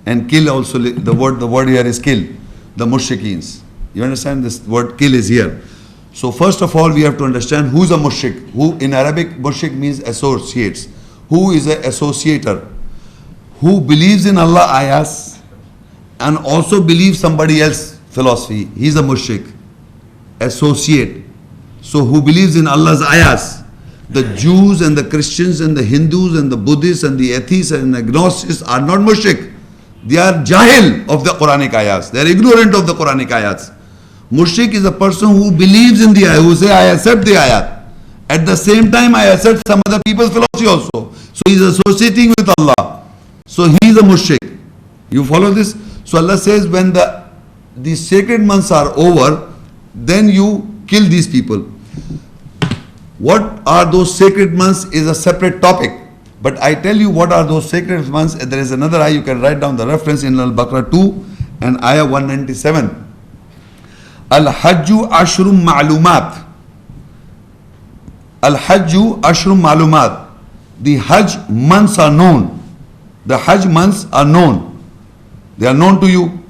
And kill also, the word here is kill, the mushrikins. You understand, this word kill is here. So first of all, we have to understand who is a mushrik. Who in Arabic, mushrik means associates. Who is an associator? Who believes in Allah ayahs and also believes somebody else philosophy. He is a mushrik. Associate. So who believes in Allah's ayahs. The Jews and the Christians and the Hindus and the Buddhists and the atheists and the agnostics are not mushrik. They are jahil of the Quranic ayahs. They are ignorant of the Quranic ayahs. Mushrik is a person who believes in the ayah, who say, I accept the ayah. At the same time, I accept some other people's philosophy also. So he is associating with Allah. So he is a mushrik. You follow this? So Allah says, when the sacred months are over, then you kill these people. What are those sacred months is a separate topic. But I tell you what are those sacred months. There is another ayah, you can write down the reference in Al-Baqarah 2 and ayah 197. Al-Hajju Ashrum Ma'lumat. Al-Hajju Ashrum Ma'lumat. The Hajj months are known. The Hajj months are known. They are known to you.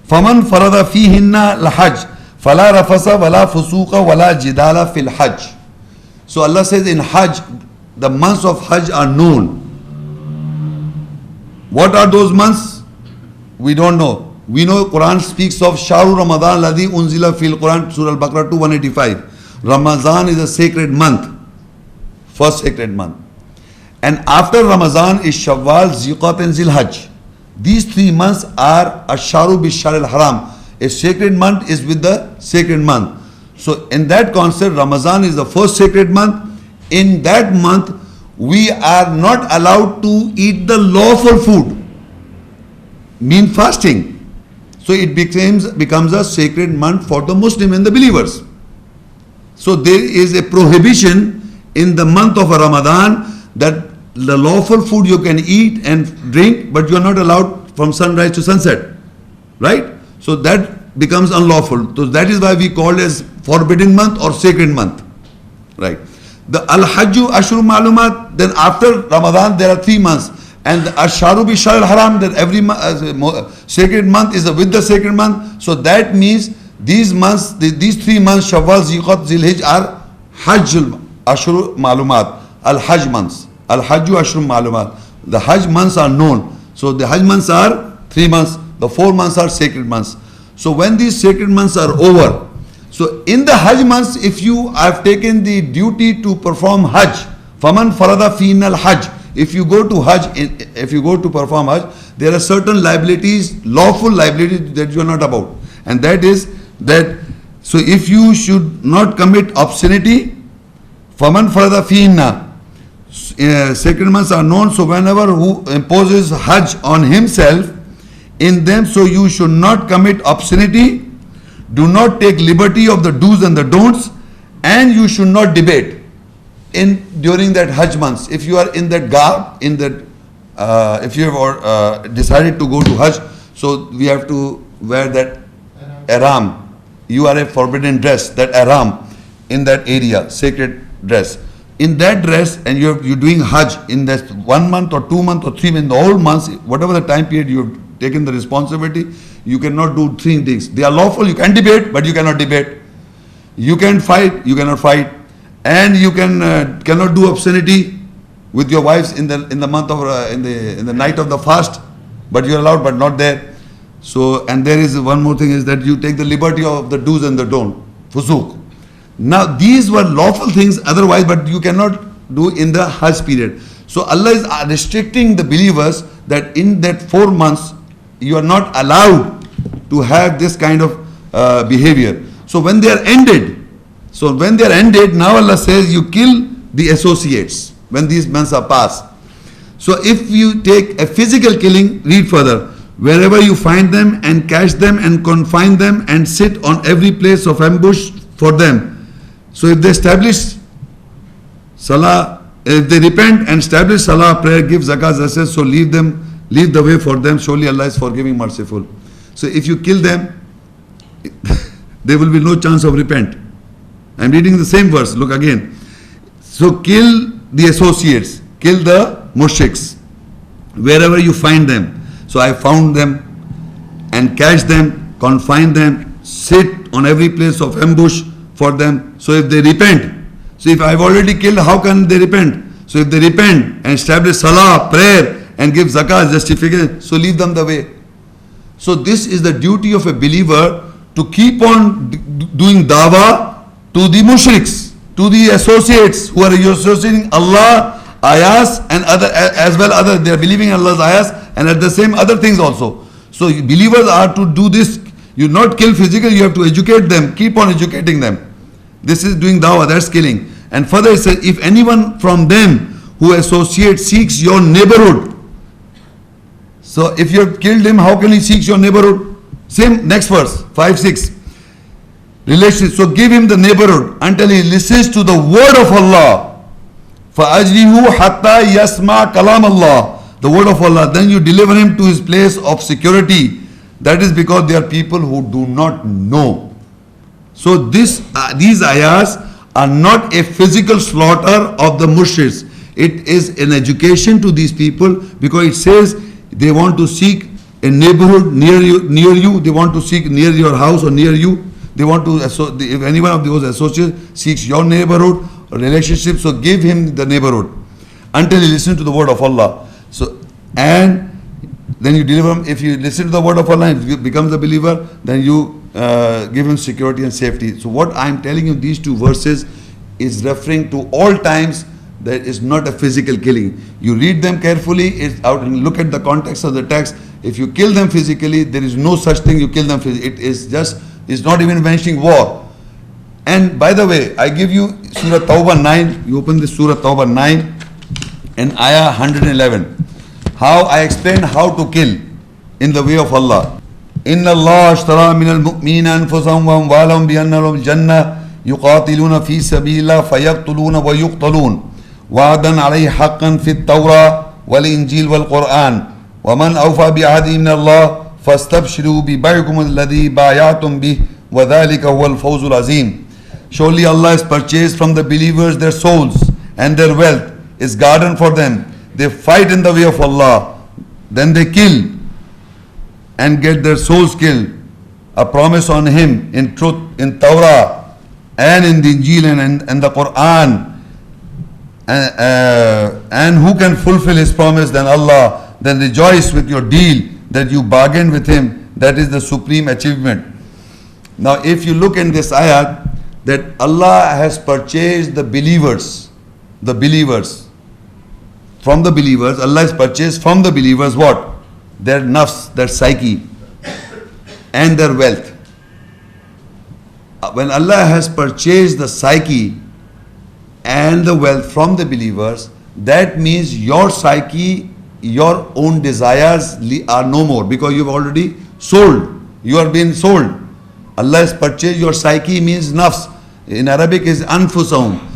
فَمَنْ فَرَضَ فِيهِنَّ الْحَجْ فَلَا رَفَسَ وَلَا فُسُوقَ وَلَا جِدَالَ فِي الْحَجِّ. So Allah says in Hajj, the months of Hajj are known. What are those months? We don't know. We know Quran speaks of Shahru Ramadan ladhi unzila fil Quran, Surah Al-Baqarah 2, 185. Ramadan is a sacred month. First sacred month. And after Ramadan is Shawwal, Ziqat and Zilhajj. These 3 months are Ash-Sharu Bishar al-Haram. A sacred month is with the sacred month. So in that concept, Ramadan is the first sacred month. In that month, we are not allowed to eat the lawful food. Mean fasting. So it becomes a sacred month for the Muslim and the believers. So there is a prohibition in the month of Ramadan that the lawful food you can eat and drink, but you are not allowed from sunrise to sunset. Right? So that becomes unlawful. So that is why we call it as forbidden month or sacred month. Right? The Al-Hajju Ashur Ma'lumat, then after Ramadan there are 3 months. And the Ash-Sharu Bishar al-Haram, that every sacred month is with the sacred month. So that means these months, these 3 months, Shawwal, Ziqat, Zilhijj are Hajj Ashur Ma'lumat, Al-Hajj months. Al-Hajju Ashur Ma'lumat. The Hajj months are known. So the Hajj months are 3 months. The 4 months are sacred months. So when these sacred months are over, so in the Hajj months, if you have taken the duty to perform Hajj, فَمَنْ فَرَضَ فِينَ الْحَجِّ. If you go to Hajj, if you go to perform Hajj, there are certain liabilities, lawful liabilities that you are not about. And that is that, so if you should not commit obscenity, فَمَنْ فَرَضَ فِينَ. Sacred months are known, so whenever who imposes Hajj on himself, in them, so you should not commit obscenity, do not take liberty of the do's and the don'ts, and you should not debate during that Hajj months. If you are in that garb, if you have decided to go to Hajj, so we have to wear that ihram. You are a forbidden dress, that ihram, in that area, sacred dress. In that dress, and you're doing Hajj in that 1 month or 2 months or 3 months, the whole months, whatever the time period you have taken the responsibility, you cannot do 3 things. They are lawful. You can debate, but you cannot debate. You can fight, you cannot fight. And you cannot do obscenity with your wives in the month of in the night of the fast, but you are allowed, but not there. So, and there is one more thing, is that you take the liberty of the do's and the don't, fusuk. Now these were lawful things otherwise, but you cannot do in the Hajj period. So Allah is restricting the believers that in that 4 months you are not allowed to have this kind of behavior. So when they are ended, now Allah says you kill the associates when these months are passed. So if you take a physical killing, read further. Wherever you find them and catch them and confine them and sit on every place of ambush for them. So if they establish salah, if they repent and establish salah, prayer, give zakah, zakat, so leave the way for them. Surely Allah is forgiving, merciful. So if you kill them, there will be no chance of repent. I'm reading the same verse. Look again. So kill the associates, kill the mushriks, wherever you find them. So So I found them and catch them, confine them, sit on every place of ambush for them. So if they repent, so if I've already killed, how can they repent? So if they repent and establish salah, prayer, and give zakah, justification, so leave them the way. So this is the duty of a believer, to keep on doing dawah to the mushriks, to the associates who are associating Allah, ayahs, and other as well other. They are believing in Allah's ayahs and at the same other things also. So believers are to do this. You not kill physically, you have to educate them, keep on educating them. This is doing dawah, that's killing. And further it says, if anyone from them who associates seeks your neighborhood. So if you have killed him, how can he seek your neighborhood? Same next verse, 5-6. Relationship. So give him the neighborhood until he listens to the word of Allah. فَأَجْرِهُ حَتَّى يَسْمَعَ كَلَامَ اللَّهِ. The word of Allah. Then you deliver him to his place of security. That is because they are people who do not know. So these ayahs are not a physical slaughter of the mushriks. It is an education to these people, because it says they want to seek a neighborhood near you. They want to seek near your house or near you. They want to, if any one of those associates seeks your neighborhood or relationship, so give him the neighborhood until he listens to the word of Allah. So, and then you deliver him. If you listen to the word of Allah and he becomes a believer, then you give him security and safety. So what I am telling you, these two verses is referring to all times that is not a physical killing. You read them carefully, it's out, and look at the context of the text. If you kill them physically, there is no such thing you kill them physically. It is just, it's not even mentioning war. And by the way, I give you Surah Tawbah 9. You open this Surah Tawbah 9 and Ayah 111. How I explain how to kill in the way of Allah. Inna Allah ashtara min al-mu'mina anfusahum wa amwalahum bi anna lahum jannah yuqatiluna fi sabilillah fayaqtuluna wa yuqtalun wa'adan alayhi haqqan fi at-Tawrah wal Injil wal Qur'an wa man awfa bi ahdihi min Allah fastabshiru bi bay'ikum alladhi bay'atum bih wa dhalika huwa al-fawzul azim. Surely Allah has purchased from the believers their souls, and their wealth is garden for them. They fight in the way of Allah, then they kill and get their souls killed. A promise on him in truth in Torah and in the Injil and the Qur'an. And who can fulfill his promise than Allah? Then rejoice with your deal that you bargained with him. That is the supreme achievement. Now if you look in this ayat, that Allah has purchased the believers. From the believers, Allah has purchased from the believers what? Their nafs, their psyche, and their wealth. When Allah has purchased the psyche and the wealth from the believers, that means your psyche, your own desires are no more, because you've already sold. You are being sold. Allah has purchased your psyche, means nafs. In Arabic is anfusahum.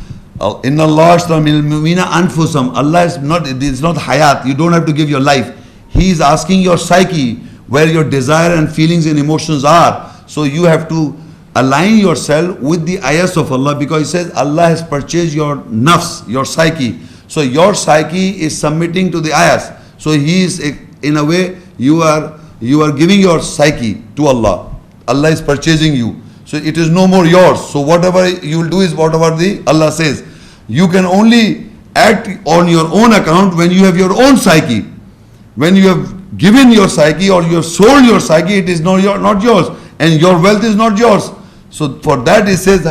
Inna Allah ashtara min al-mu'mina anfusahum. Allah is not, it is not hayat. You don't have to give your life. He is asking your psyche, where your desire and feelings and emotions are. So you have to align yourself with the ayahs of Allah, because He says Allah has purchased your nafs, your psyche. So your psyche is submitting to the ayahs. So He is, in a way, you are giving your psyche to Allah. Allah is purchasing you. So it is no more yours. So whatever you will do is whatever the Allah says. You can only act on your own account when you have your own psyche. When you have given your psyche or you have sold your psyche, it is not yours. And your wealth is not yours. So for that it says,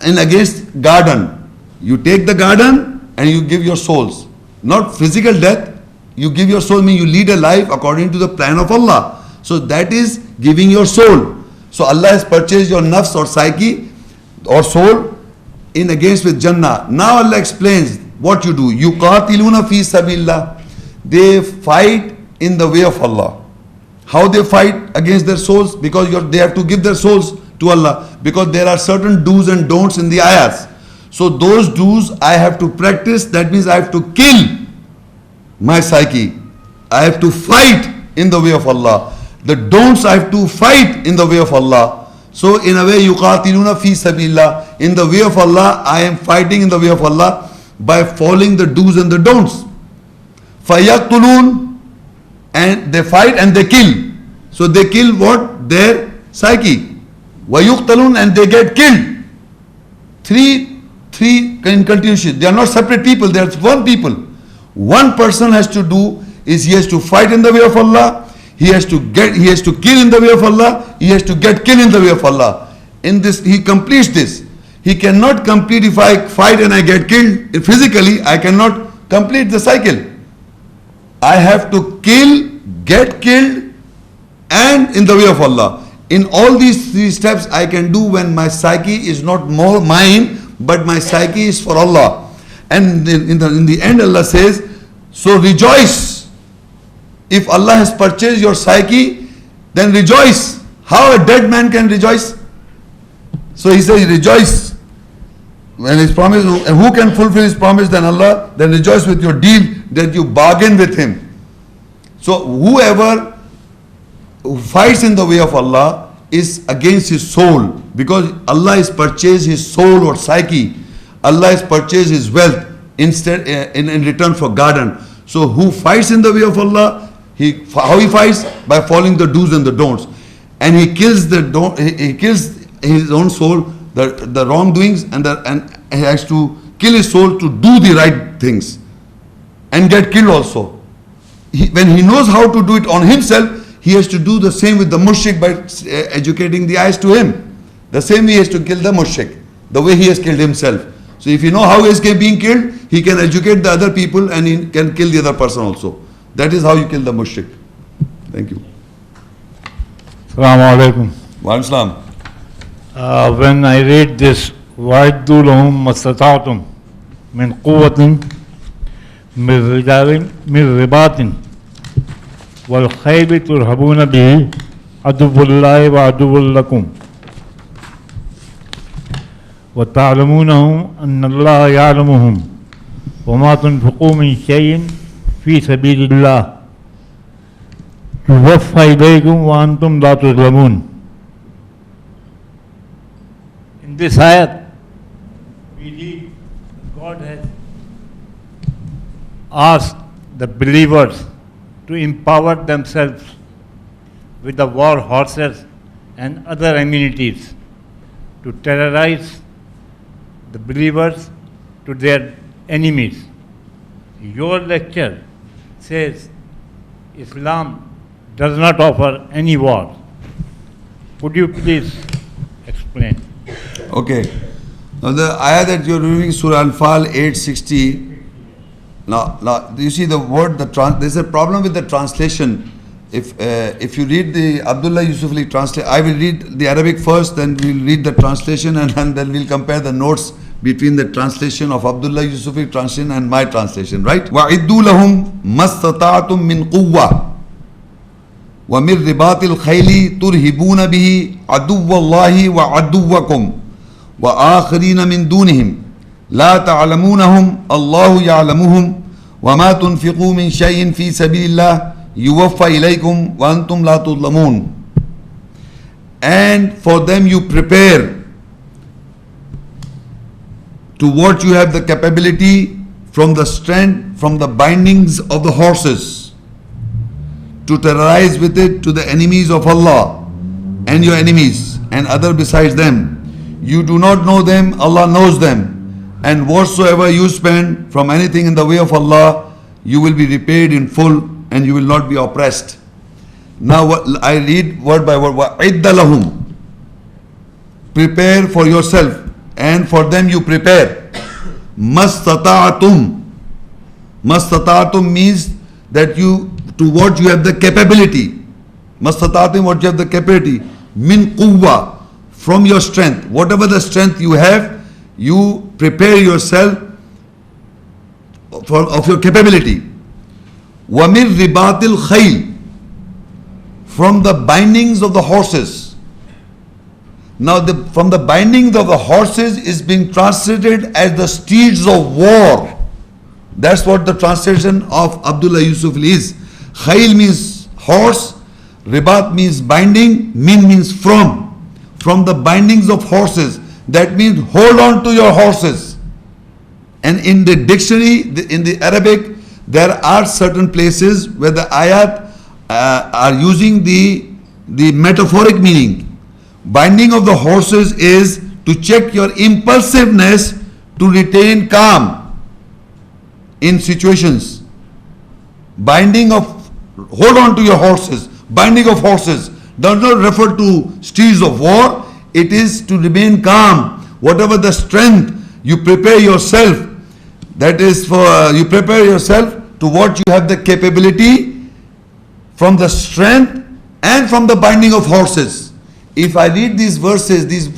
and against garden. You take the garden and you give your souls. Not physical death. You give your soul, means you lead a life according to the plan of Allah. So that is giving your soul. So Allah has purchased your nafs or psyche or soul in against with Jannah. Now Allah explains what you do. Yuqatiluna fi sabilillah. They fight in the way of Allah. How they fight against their souls? Because they have to give their souls to Allah. Because there are certain do's and don'ts in the ayahs. So those do's I have to practice. That means I have to kill my psyche. I have to fight in the way of Allah. The don'ts I have to fight in the way of Allah. So in a way, yuqatiluna fi sabilillah. In the way of Allah, I am fighting in the way of Allah by following the do's and the don'ts. Fayaqtulun, and they fight and they kill. So they kill what? Their psyche. وَيُقْتَلُونَ, and they get killed. Three in continuation. They are not separate people, they are one people. One person has to do is he has to fight in the way of Allah, he has to kill in the way of Allah, he has to get killed in the way of Allah. In this, he completes this. He cannot complete if I fight and I get killed. Physically, I cannot complete the cycle. I have to kill, get killed, and in the way of Allah. In all these three steps I can do when my psyche is not more mine, but my psyche is for Allah. And in the end Allah says, so rejoice. If Allah has purchased your psyche, then rejoice. How a dead man can rejoice? So he says, rejoice. When his promise, who can fulfill his promise than Allah? Then rejoice with your deal that you bargain with him. So whoever fights in the way of Allah is against his soul, because Allah has purchased his soul or psyche. Allah has purchased his wealth instead in return for garden. So who fights in the way of Allah? How he fights? By following the do's and the don'ts, and he kills his own soul, the wrongdoings, and he has to kill his soul to do the right things and get killed also. When he knows how to do it on himself, he has to do the same with the Mushik by educating the eyes to him. The same way he has to kill the Mushik, the way he has killed himself. So if you know how he is being killed, he can educate the other people and he can kill the other person also. That is how you kill the Mushik. Thank you. Assalamu alaikum. Wa alaikum salam. When I read this, وَعِدُّوا لَهُمْ مَسْتَطَعْتُمْ مِنْ قُوَّةٍ مِنْ رِبَاطٍ وَالْخَيْلِ تُرْهَبُونَ بِهِ عَدُوُّ اللَّهِ وَعَدُوٌّ لَكُمْ وَتَعْلَمُونَهُمْ أَنَّ اللَّهَ يَعْلَمُهُمْ وَمَا تُنْفِقُوا مِنْ شَيْءٍ فِي سَبِيلِ اللَّهِ يُوَفَّى إِلَيْكُمْ وَأَنْتُمْ لَا تُظْلَمُونَ. In this ayat, we read God has asked the believers to empower themselves with the war horses and other amenities to terrorize the believers to their enemies. Your lecture says Islam does not offer any war. Could you please explain? Okay. Now the ayah that you are reading, Surah Al-Fal 860. Now, you see the word, there is a problem with the translation. If you read the Abdullah Yusufli translation, I will read the Arabic first, then we will read the translation, and then we will compare the notes between the translation of Abdullah Yusufli translation and my translation, right? وَعِدُّوا لَهُمْ مَسْتَطَعْتُم مِّن قُوَّةٍ وَمِن رِبَاطِ الْخَيْلِ تُرْهِبُونَ بِهِ عَدُوَّ اللَّهِ وَعَدُوَّكُمْ وَآخَرِينَ مِن دُونِهِمْ لا تعلمونهم الله يعلمهم وما تنفقوا من شيء في سبيل الله يوفى إليكم وأنتم لا تظلمون. And for them you prepare to what you have the capability from the strength, from the bindings of the horses, to terrorize with it to the enemies of Allah and your enemies and other besides them. You do not know them, Allah knows them. And whatsoever you spend from anything in the way of Allah, you will be repaid in full and you will not be oppressed. Now I read word by word. وَعِدَّ لَهُمْ. Prepare for yourself, and for them you prepare. مَسْتَطَعْتُمْ. Mastata'atum means that you, to what you have the capability. Mastata'atum, what you have the capability. Min quwwa, from your strength. Whatever the strength you have, you prepare yourself of your capability. Wa min ribatil khayl, from the bindings of the horses. Now from the bindings of the horses is being translated as the steeds of war. That's what the translation of Abdullah Yusuf is. Khayl means horse, ribat means binding, min means from the bindings of horses. That means hold on to your horses. And in the dictionary, in the Arabic, there are certain places where the ayat are using the metaphoric meaning. Binding of the horses is to check your impulsiveness to retain calm in situations. Binding of, hold on to your horses. Binding of horses does not refer to steeds of war. It is to remain calm. Whatever the strength, you prepare yourself. That is for, you prepare yourself to what you have the capability from the strength and from the binding of horses. If I read these verses, these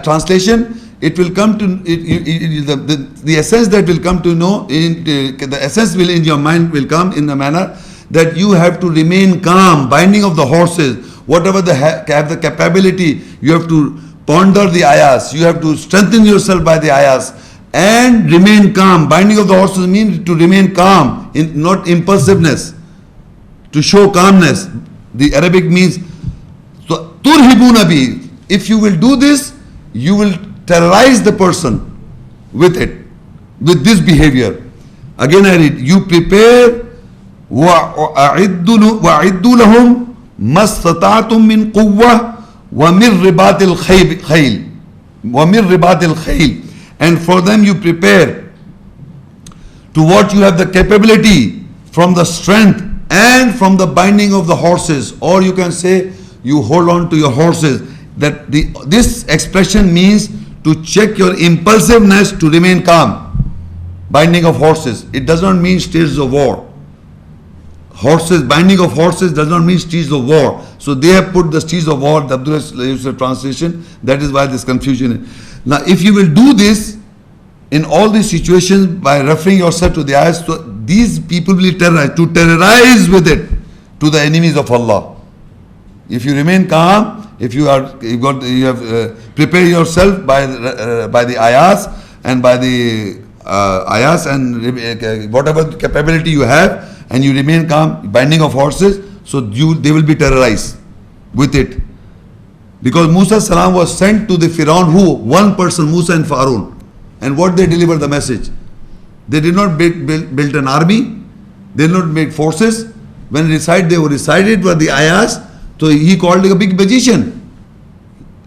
translation, it will come to the essence that will come to know. The essence will in your mind will come in a manner that you have to remain calm. Binding of the horses, whatever have the capability, you have to ponder the ayahs. You have to strengthen yourself by the ayahs and remain calm. Binding of the horses means to remain calm, not impulsiveness. To show calmness. The Arabic means so turhibuna bi. If you will do this, you will terrorize the person with it, with this behavior. Again I read, you prepare وَأَعِدُّ لَهُمْ مَا اسْتَطَعْتُم مِّن قُوَّةٍ وَمِن رِبَاطِ الْخَيْلِ. And for them you prepare to what you have the capability from the strength and from the binding of the horses. Or you can say you hold on to your horses. That this expression means to check your impulsiveness to remain calm. Binding of horses. It does not mean stages of war. Horses, binding of horses does not mean steeds of war. So they have put the steeds of war, the Abdullah translation. That is why this confusion is. Now if you will do this in all these situations by referring yourself to the ayahs, so these people will terrorize with it to the enemies of Allah. If you remain calm, if you have prepared yourself by the ayahs and by the ayahs and whatever capability you have, and you remain calm, binding of horses, so they will be terrorized with it. Because Musa salam was sent to the Firaun, who? One person, Musa and Farun. And what they delivered the message? They did not build an army, they did not make forces. When they were recited were the ayahs, so he called a big magician.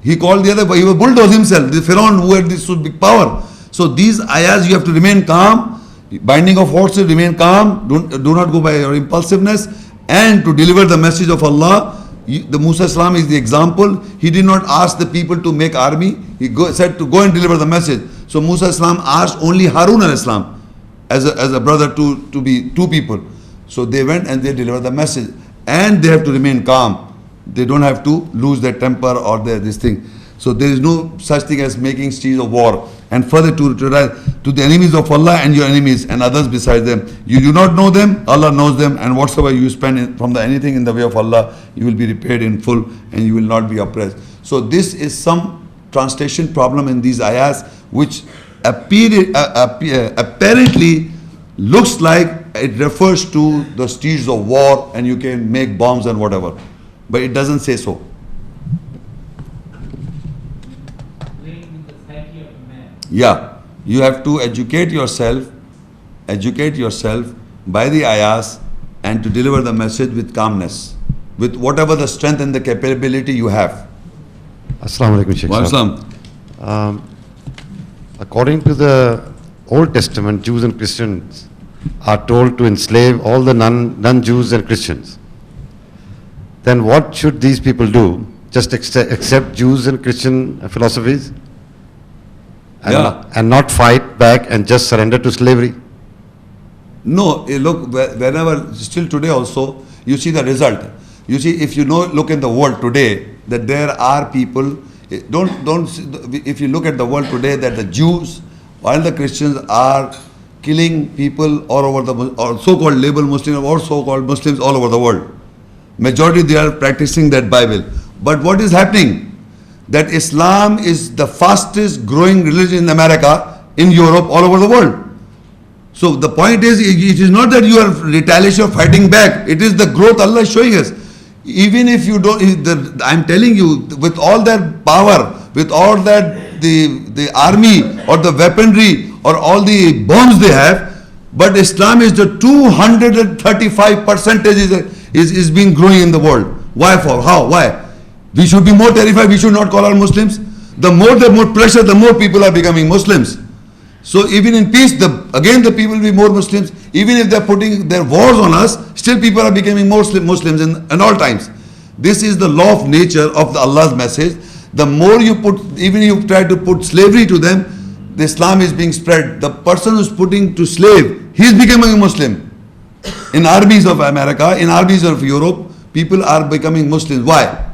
He called the other, he was bulldoze himself, the Firaun who had this big power. So these ayahs you have to remain calm. Binding of horses, remain calm, do not go by your impulsiveness, and to deliver the message of Allah. The Musa Islam is the example. He did not ask the people to make army. He said to go and deliver the message. So Musa Islam asked only Harun al-Islam as a brother to be two people. So they went and they delivered the message, and they have to remain calm. They don't have to lose their temper or this thing. So there is no such thing as making steeds of war. And further to the enemies of Allah and your enemies and others besides them. You do not know them, Allah knows them, and whatsoever you spend from anything in the way of Allah, you will be repaid in full and you will not be oppressed. So this is some translation problem in these ayahs, which apparently looks like it refers to the steeds of war and you can make bombs and whatever. But it doesn't say so. Yeah, you have to educate yourself by the ayahs and to deliver the message with calmness, with whatever the strength and the capability you have. Assalamu alaikum, Sheikh. Wa According to the Old Testament, Jews and Christians are told to enslave all the non-Jews and Christians. Then what should these people do? Just accept Jews and Christian philosophies? And not fight back and just surrender to slavery? No, look, whenever, still today also, you see the result. You see, if you look in the world today, that there are people, if you look at the world today, that the Jews, while the Christians are killing people all over or so-called labeled Muslims or so-called Muslims all over the world. Majority they are practicing that Bible. But what is happening? That Islam is the fastest growing religion in America, in Europe, all over the world. So the point is, it is not that you are retaliation or fighting back. It is the growth Allah is showing us. Even if you don't, I'm telling you, with all that power, with all that the army or the weaponry or all the bombs they have, but Islam is the 235%. is being growing in the world. Why for? How? Why? We should be more terrified. We should not call our Muslims. The more pressure, the more people are becoming Muslims. So even in peace, again the people will be more Muslims. Even if they're putting their wars on us, still people are becoming more Muslims in all times. This is the law of nature of Allah's message. The more you put, even you try to put slavery to them, the Islam is being spread. The person who's putting to slave, he is becoming a Muslim. In armies of America, in armies of Europe, people are becoming Muslims. Why?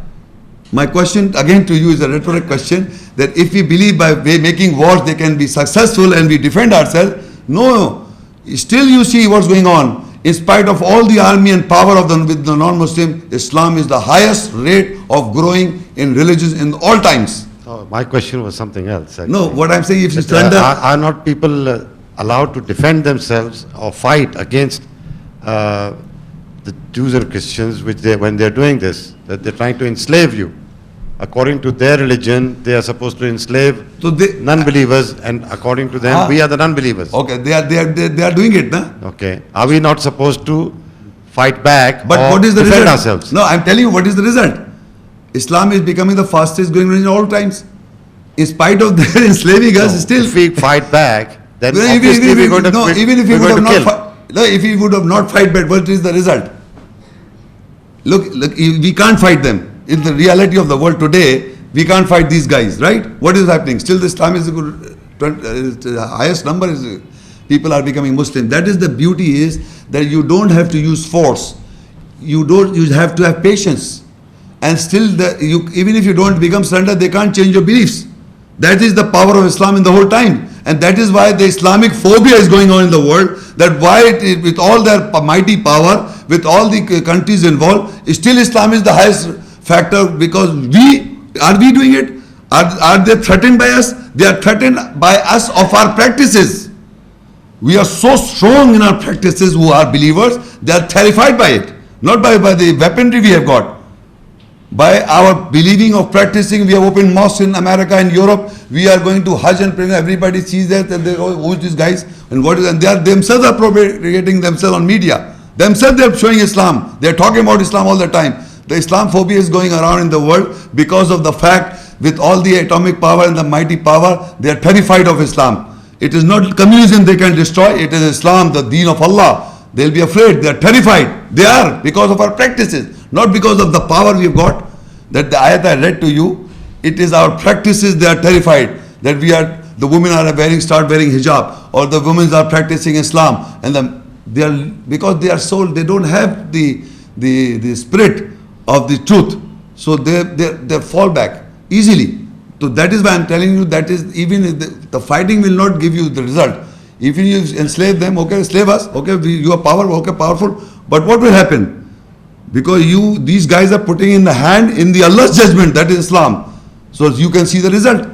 My question again to you is a rhetoric question, that if we believe by making wars they can be successful and we defend ourselves, no. Still you see what's going on. In spite of all the army and power of with the non-Muslim, Islam is the highest rate of growing in religions in all times. Oh, my question was something else. Actually. No, what I'm saying, if you But, surrender... are not people allowed to defend themselves or fight against the Jews and Christians, which when they're doing this, that they're trying to enslave you? According to their religion, they are supposed to enslave non-believers, and according to them, we are the non-believers. Okay, they are doing it, na? Okay. Are we not supposed to fight back But or what is the defend result? ourselves? No, I'm telling you what is the result. Islam is becoming the fastest growing religion all times. In spite of their enslaving us, still... If we fight back, then Well, obviously we're going to no, even if we're you would going have to not kill. no, if he would have not fight back, what is the result? Look, we can't fight them. In the reality of the world today, we can't fight these guys, right? What is happening? Still, the Islam is the highest number is people are becoming Muslim. That is the beauty, is that you don't have to use force. You have to have patience. And still, even if you don't become surrender, they can't change your beliefs. That is the power of Islam in the whole time. And that is why the Islamic phobia is going on in the world. That why, with all their mighty power, with all the countries involved, still Islam is the highest factor, because are we doing it? Are they threatened by us? They are threatened by us of our practices. We are so strong in our practices who are believers, they are terrified by it. Not by the weaponry we have got. By our believing of practicing, we have opened mosques in America and Europe. We are going to Hajj and pray. Everybody sees that and they go, who is these guys? And what is, and they are themselves are propagating themselves on media. Themselves they are showing Islam. They are talking about Islam all the time. The Islamophobia is going around in the world because of the fact, with all the atomic power and the mighty power, they are terrified of Islam. It is not communism they can destroy. It is Islam, the deen of Allah. They'll be afraid. They are terrified. They are, because of our practices. Not because of the power we have got. That the ayat I read to you, it is our practices they are terrified. That the women are start wearing hijab, or the women are practicing Islam, and because they are sold, they don't have the spirit of the truth, so they fall back easily. So that is why I'm telling you, that is, even if the fighting will not give you the result. If you enslave them, okay, enslave us, okay, you are powerful, but what will happen? Because these guys are putting in the hand in the Allah's judgment, that is Islam. So you can see the result.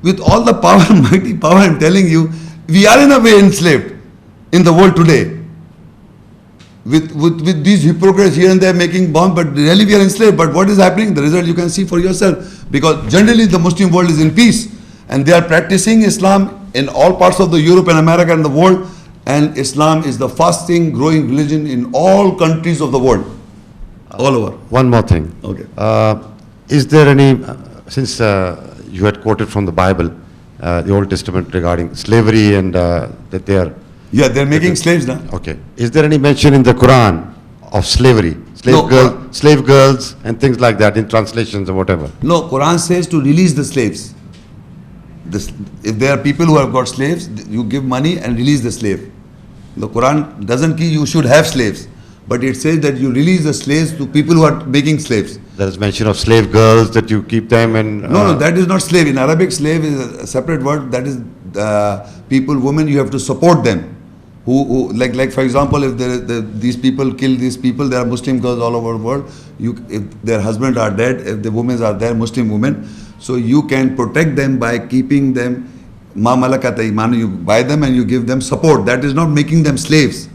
With all the power, mighty power, I'm telling you, we are in a way enslaved in the world today. With these hypocrites here and there making bombs, but really we are enslaved. But what is happening? The result you can see for yourself. Because generally the Muslim world is in peace. And they are practicing Islam in all parts of the Europe and America and the world. And Islam is the fastest growing religion in all countries of the world. All over. One more thing. Okay. Is there any, since you had quoted from the Bible, the Old Testament regarding slavery and that they are... Yeah, they're making slaves now. Okay. Is there any mention in the Quran of slavery? Slave girls and things like that in translations or whatever? No, Quran says to release the slaves. If there are people who have got slaves, you give money and release the slave. The Quran doesn't say you should have slaves. But it says that you release the slaves to people who are making slaves. There is mention of slave girls, that you keep them and... No, that is not slave. In Arabic, slave is a separate word. That is people, women, you have to support them. Who like for example, if these people kill these people, there are Muslim girls all over the world. If their husbands are dead, if the women are there, Muslim women, so you can protect them by keeping them, ma malakat iman, you buy them and you give them support. That is not making them slaves.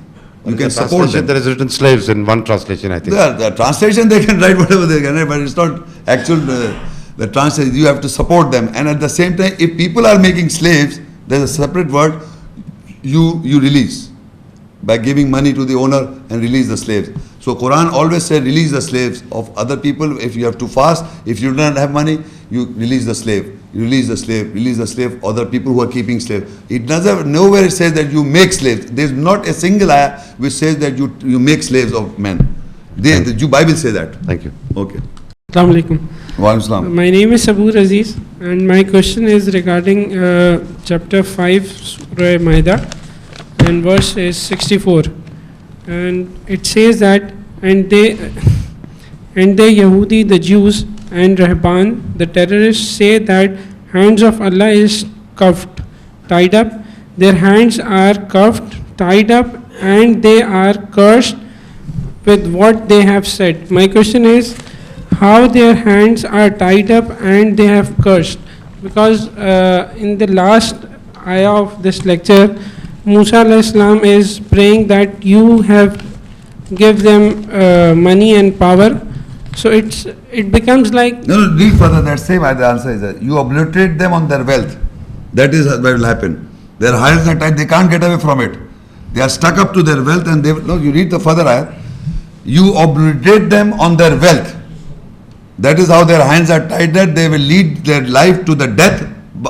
You can support them. There is written slaves in one translation, I think. The translation they can write whatever they can write, but it's not actual. The translation, you have to support them, and at the same time, if people are making slaves, there's a separate word. You release by giving money to the owner and release the slaves. So Quran always said release the slaves of other people. If you have to fast, if you don't have money, you release the slave. You release the slave, release the slave, other people who are keeping slave. It doesn't, nowhere it says that you make slaves. There's not a single ayah which says that you make slaves of men. The Bible say that. Thank you. Okay. Assalamu alaikum. Wa alaikum salam. My name is Sabur Aziz, and my question is regarding chapter 5, Surah Maida, and verse is 64. And it says that, and they Yahudi, the Jews, and Rehban, the terrorists, say that hands of Allah is cuffed, tied up. Their hands are cuffed, tied up, and they are cursed with what they have said. My question is, how their hands are tied up and they have cursed? Because in the last ayah of this lecture, Musa alayhi salam is praying that you have give them money and power. So it becomes like... No, read further. That same ayah, the answer is that you obliterate them on their wealth. That is what will happen. Their hands are tied, they can't get away from it. They are stuck up to their wealth, and you read the further ayah. You obliterate them on their wealth. That is how their hands are tied, that they will lead their life to the death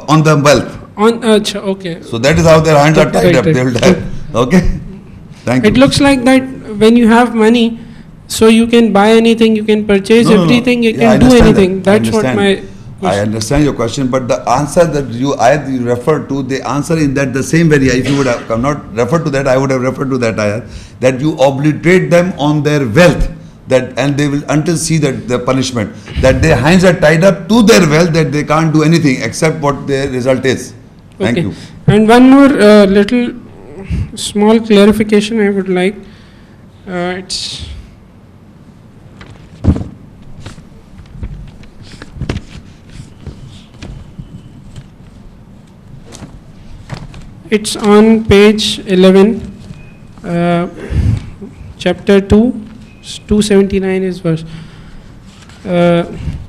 on the wealth. Okay. So that is how their hands are tied up. Right. They will die. Okay? Thank you. It looks like that when you have money, so you can buy anything, you can purchase everything, you Yeah, can do anything. that. That's what my I question. understand your question, but the answer that you referred to, the answer in that the same very ayah. If you would have not referred to that, I would have referred to that ayah, that you obliterate them on their wealth, that and they will until see that the punishment, that their hands are tied up to their wealth, that they can't do anything except what their result is. Thank you. And one more little small clarification I would like. It's on page 11, chapter 2, 279 is verse.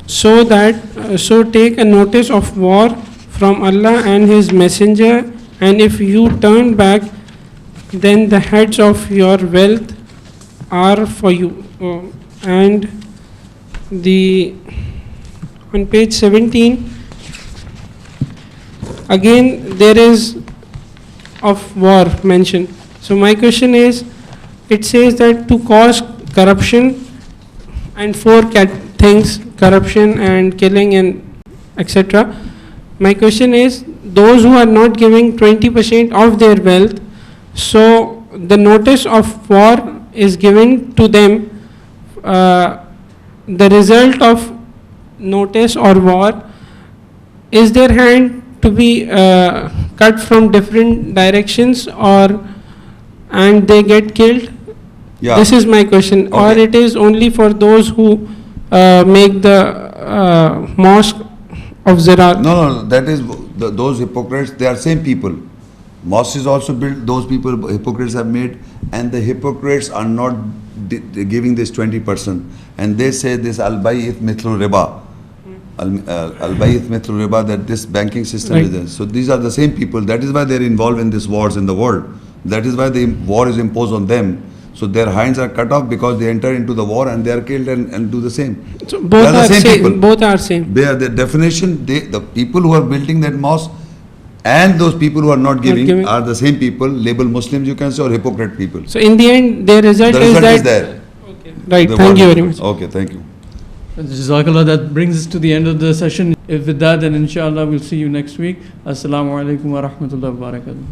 So take a notice of war from Allah and His Messenger, and if you turn back, then the heads of your wealth are for you. And on page 17, again there is of war mentioned. So my question is, it says that to cause corruption and four things, corruption and killing and etc. My question is, those who are not giving 20% of their wealth, so the notice of war is given to them, the result of notice or war, is their hand to be cut from different directions, and they get killed? Yeah. This is my question. Okay. Or it is only for those who make the mosque of Zirar? No, that is those hypocrites, they are same people. Mosque is also built, those people hypocrites have made, and the hypocrites are not giving this 20%, and they say this al-bay'ith mithlu riba. Al-bay'ith mithlu riba, that this banking system is there. So these are the same people. That is why they are involved in these wars in the world. That is why the war is imposed on them. So their hands are cut off because they enter into the war and they are killed and do the same. So both are the same people. Both are same. They are the definition. The people who are building that mosque and those people who are not giving are the same people, labeled Muslims you can say, or hypocrite people. So in the end, their result, is that. There. Okay. Right. Thank you very much. Okay, thank you. Jazakallah, that brings us to the end of the session. If with that, then inshallah we'll see you next week. Assalamu alaikum wa rahmatullahi wa barakatuh.